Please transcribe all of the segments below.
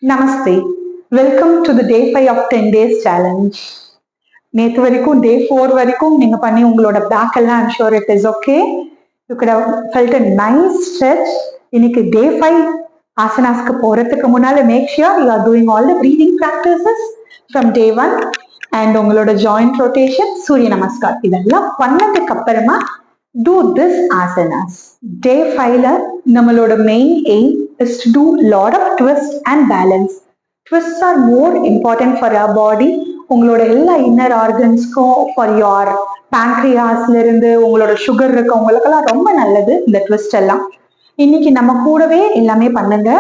Namaste. Welcome to the day 5 of 10 days challenge. நேத்து வரைக்கும் day 4 வரைக்கும் நீங்க பண்ணி உங்களோட back எல்லாம் I'm sure it is okay. You could have felt a nice stretch. இன்னைக்கு day 5 ஆசனாஸ்க்கு போறதுக்கு முன்னால make sure you are doing all the breathing practices from day 1 and உங்களோட joint rotation, சூரிய நமஸ்கார் இதெல்லாம் பண்ணதுக்கு அப்புறமா do this asanas. Day 5ல நம்மளோட main aim is to do lot of twists and balance. Twists are more important for our body. உங்களோட எல்லா inner organsக்கும் for your pancreasல இருந்து உங்களோட சுகர் இருக்கவங்களுக்கெல்லாம் ரொம்ப நல்லது இந்த twist எல்லாம். இன்னைக்கு நம்ம கூடவே எல்லாமே பண்ணுங்க.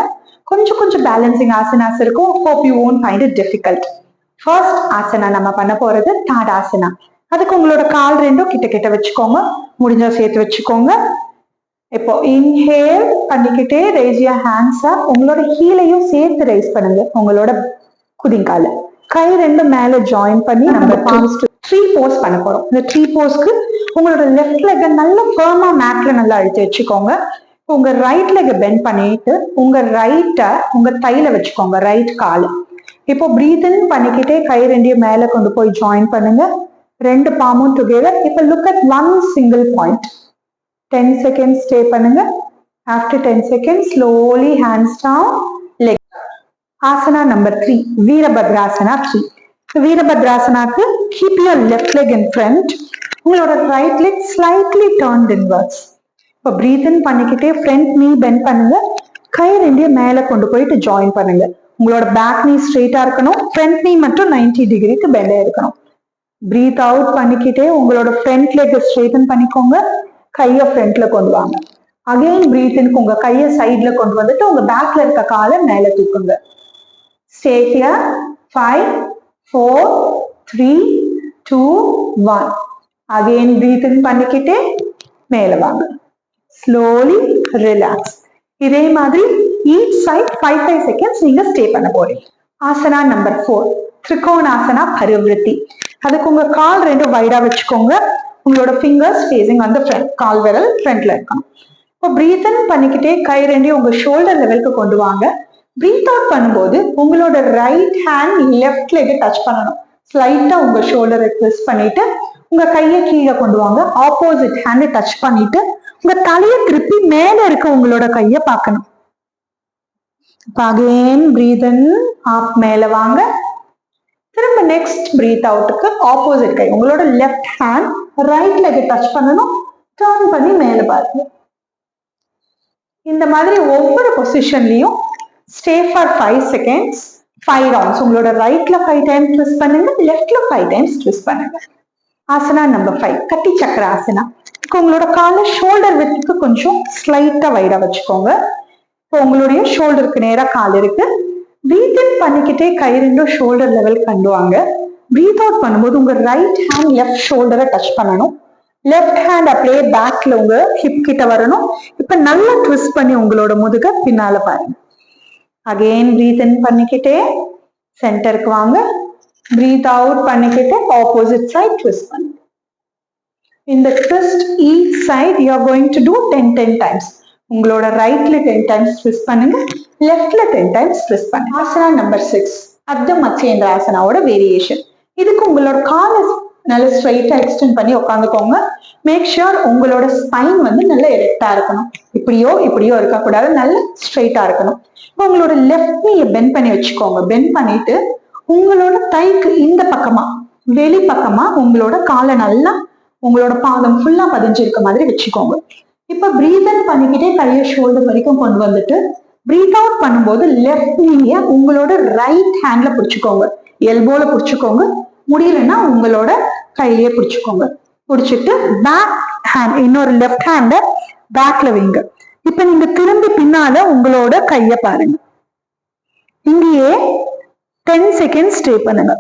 கொஞ்சம் கொஞ்சம் பேலன்சிங் ஆசனாஸ் இருக்கும். Hope you won't find it difficult. First asana நம்ம பண்ண போறது தாடாசனா. அதுக்கு உங்களோட கால் ரெண்டும் கிட்ட கிட்ட வச்சுக்கோங்க, முடிஞ்சா சேர்த்து வச்சுக்கோங்க. இப்போ இன்ஹேல் பண்ணிக்கிட்டே raise your hands up. உங்களோட ஹீலையும் சேர்த்து ரைஸ் பண்ணுங்க. உங்களோட குதிங்கால கை ரெண்டு மேல ஜாயின் பண்ணி நம்ம பாஸ்ட் 3 போஸ் பண்ண போறோம். இந்த 3 போஸ்க்கு உங்களோட லெஃப்ட் லெக் நல்ல ஃபர்மா மேட்ல நல்லா அழுத்தி வச்சுக்கோங்க. உங்க ரைட் லெக் பெண்ட் பண்ணிட்டு உங்க ரைட்ட உங்க தைல வச்சுக்கோங்க, ரைட் கால். இப்போ பிரீத் இன் பண்ணிக்கிட்டே கை ரெண்டையும் மேல கொண்டு போய் ஜாயின் பண்ணுங்க, ரெண்டு பாமும் டுகெதர். இப்போ look at one single point. 10 seconds stay பண்ணுங்க. After 10 seconds slowly hands down, leg. Asana number 3, Veerabhadrasana 3. Veerabhadrasanaக்கு keep your left leg in front. உங்களோட right leg slightly turned inwards. இப்போ breathe in பண்ணிக்கிட்டே front knee bend பண்ணுங்க, கை ரெண்டையும் மேல கொண்டு போயிட்டு join பண்ணுங்க. உங்களோட back knee ஸ்ட்ரெயிட்டா இருக்கணும், front knee மட்டும் 90 டிகிரிக்கு பெண்ட் இருக்கணும். பிரீத் அவுட் பண்ணிக்கிட்டே உங்களோட ஃப்ரண்ட் லெக் ஸ்ட்ரெயிட்டன் பண்ணிக்கோங்க, கையை ஃப்ரண்ட்ல கொண்டு வாங்க. அகைன் பிரீத் இன், உங்க கையை சைட்ல கொண்டு வந்துட்டு உங்க பேக்ல இருக்க காலை மேல தூக்குங்க. Stay here. 5 4 3 2 1. அகைன் பிரீத் இன் பண்ணிக்கிட்டே மேல வாங்க. Slowly relax. இதே மாதிரி ஈச் சைட் 5 செகண்ட்ஸ் நீங்க ஸ்டே பண்ண போறீங்க. ஆசனா நம்பர் 4, திரிகோணாசனா பரிவிருத்தி. அதுக்கு உங்க கால் ரெண்டு வைடா வச்சுக்கோங்க, உங்களோட ஃபிங்கர்ஸ் ஃபேசிங் அந்த ஃப்ரண்ட், கால் விரல் ஃப்ரண்ட்ல இருக்கணும். இப்போ பிரீத் இன் பண்ணிக்கிட்டே கை ரெண்டையும் உங்க ஷோல்டர் லெவலுக்கு கொண்டு வாங்க. பிரீத் அவுட் பண்ணும்போது உங்களோட right hand left leg touch பண்ணணும். ஸ்லைட்டா உங்க ஷோல்டரை ட்விஸ்ட் பண்ணிட்டு உங்க கையை கீழே கொண்டு வாங்க. ஆப்போசிட் ஹேண்ட் டச் பண்ணிட்டு உங்க தலையை திருப்பி மேல இருக்க உங்களோட கையை பார்க்கணும். அகைன் பிரீத் இன், ஆப் மேல வாங்க. திரும்ப நெக்ஸ்ட் பிரீத் அவுட்டுக்கு ஆப்போசிட் கை, உங்களோட left hand right leg touch பண்ணணும், டர்ன் பண்ணி மேல பாருங்க. இந்த மாதிரி ஒவ்வொரு பொசிஷன்லயும் ஸ்டே ஃபார் 5 செகண்ட்ஸ், 5 ரவுண்ட்ஸ். உங்களோட ரைட்ல 5 டைம்ஸ் ட்விஸ்ட் பண்ணுங்க, லெஃப்ட்ல 5 டைம்ஸ் ட்விஸ்ட் பண்ணுங்க. ஆசனா நம்பர் 5, கட்டி சக்கர ஆசனா. உங்களோட காலை ஷோல்டர் வித்துக்கு கொஞ்சம் ஸ்லைட்டா வைடா வச்சுக்கோங்க. இப்போ உங்களுடைய ஷோல்டருக்கு நேரா கால் இருக்கு. பிரீத் இன் பண்ணிக்கிட்டே கை ரெண்டும் ஷோல்டர் லெவல் கொண்டு வாங்க. பிரீத் அவுட் பண்ணும்போது உங்க ரைட் ஹேண்ட் லெஃப்ட் ஷோல்டரை டச் பண்ணணும், லெஃப்ட் ஹேண்ட் அப்படியே பேக்ல உங்க ஹிப் கிட்ட வரணும். இப்ப நல்லா ட்விஸ்ட் பண்ணி உங்களோட முதுக பின்னால பாருங்க. அகைன் பிரீத் இன் பண்ணிக்கிட்டே சென்டருக்கு வாங்க. பிரீத் அவுட் பண்ணிக்கிட்டே ஆப்போசிட் சைட் ட்விஸ்ட் பண்ணுங்க. இந்த twist each side you are going to do 10 times. உங்களோட ரைட்ல 10 டைம்ஸ் ட்விஸ்ட் பண்ணுங்க, லெஃப்ட்ல 10 டைம்ஸ் ட்விஸ்ட் பண்ணுங்க. ஆசனா நம்பர் 6, அர்த்த மத்ஸ்யேந்திர ஆசனாவோட வேரியேஷன். இதுக்கு உங்களோட காலை நல்லா ஸ்ட்ரைட்டா எக்ஸ்டெண்ட் பண்ணி உட்காந்துக்கோங்க. மேக் ஷூர் உங்களோட ஸ்பைன் வந்து நல்லா எரெக்டா இருக்கணும். இப்படியோ இப்படியோ இருக்கக்கூடாது, நல்லா ஸ்ட்ரைட்டா இருக்கணும். இப்போ உங்களோட லெஃப்ட் நீயை பெண்ட் பண்ணி வச்சுக்கோங்க. பெண்ட் பண்ணிட்டு உங்களோட தைக்கு இந்த பக்கமா வெளி பக்கமா உங்களோட காலை நல்லா உங்களோட பாதம் ஃபுல்லா பதிஞ்சிருக்க மாதிரி வச்சுக்கோங்க. இப்ப பிரீத் இன் பண்ணிக்கிட்டே கையை ஷோல்டர் வரைக்கும் கொண்டு வந்துட்டு பிரீத் அவுட் பண்ணும்போது லெஃப்ட் நீய உங்களோட ரைட் ஹேண்ட்ல பிடிச்சுக்கோங்க, எல்போல பிடிச்சுக்கோங்க. முடியலன்னா உங்களோட கையிலேயே பிடிச்சுக்கோங்க. பிடிச்சிட்டு பேக் ஹேண்ட், இன்னொரு லெஃப்ட் ஹேண்ட பேக்ல வைங்க. இப்ப நீங்க திரும்பி பின்னால உங்களோட கைய பாருங்க. இங்கேயே 10 செகண்ட்ஸ் ஸ்டே பண்ணுங்க.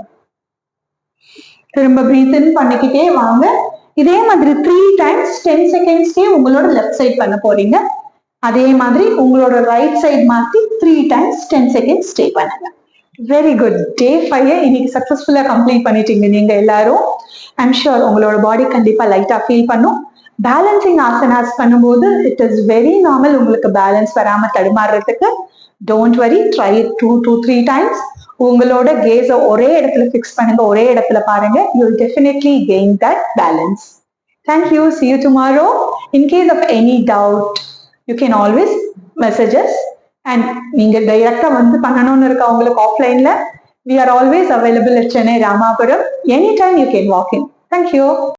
திரும்ப பிரீத் இன் பண்ணிக்கிட்டே வாங்க. இதே மாதிரி 3 டைம்ஸ் 10 செகண்ட்ஸ்க்கே உங்களோட லெஃப்ட் சைட் பண்ண போறீங்க. அதே மாதிரி உங்களோட ரைட் சைட் மாத்தி 3 டைம்ஸ் 10 செகண்ட்ஸ் ஸ்டே பண்ணுங்க. Very good. டே 5 இன்னைக்கு சக்சஸ்ஃபுல்லா கம்ப்ளீட் பண்ணிட்டீங்க நீங்க எல்லாரும். ஐம் ஷூர் உங்களோட பாடி கண்டிப்பா லைட்டா ஃபீல் பண்ணும். பேலன்சிங் ஆசனாஸ் பண்ணும்போது இட் இஸ் வெரி நார்மல் உங்களுக்கு பேலன்ஸ் வராம தடுமாறுறதுக்கு. Don't worry, try it 2 to 3 times. உங்களோட கேஸ ஒரே இடத்துல ஃபிக்ஸ் பண்ணுங்க, ஒரே இடத்துல பாருங்க. You'll definitely gain that balance. Thank you. See you tomorrow. In case of any doubt, you can always message us. And நீங்க டைரக்டா வந்து பண்ணணும்னு இருக்க உங்களுக்கு ஆஃப்லைன்ல, we are always available at Chennai Ramapuram. Anytime you can walk in. Thank you.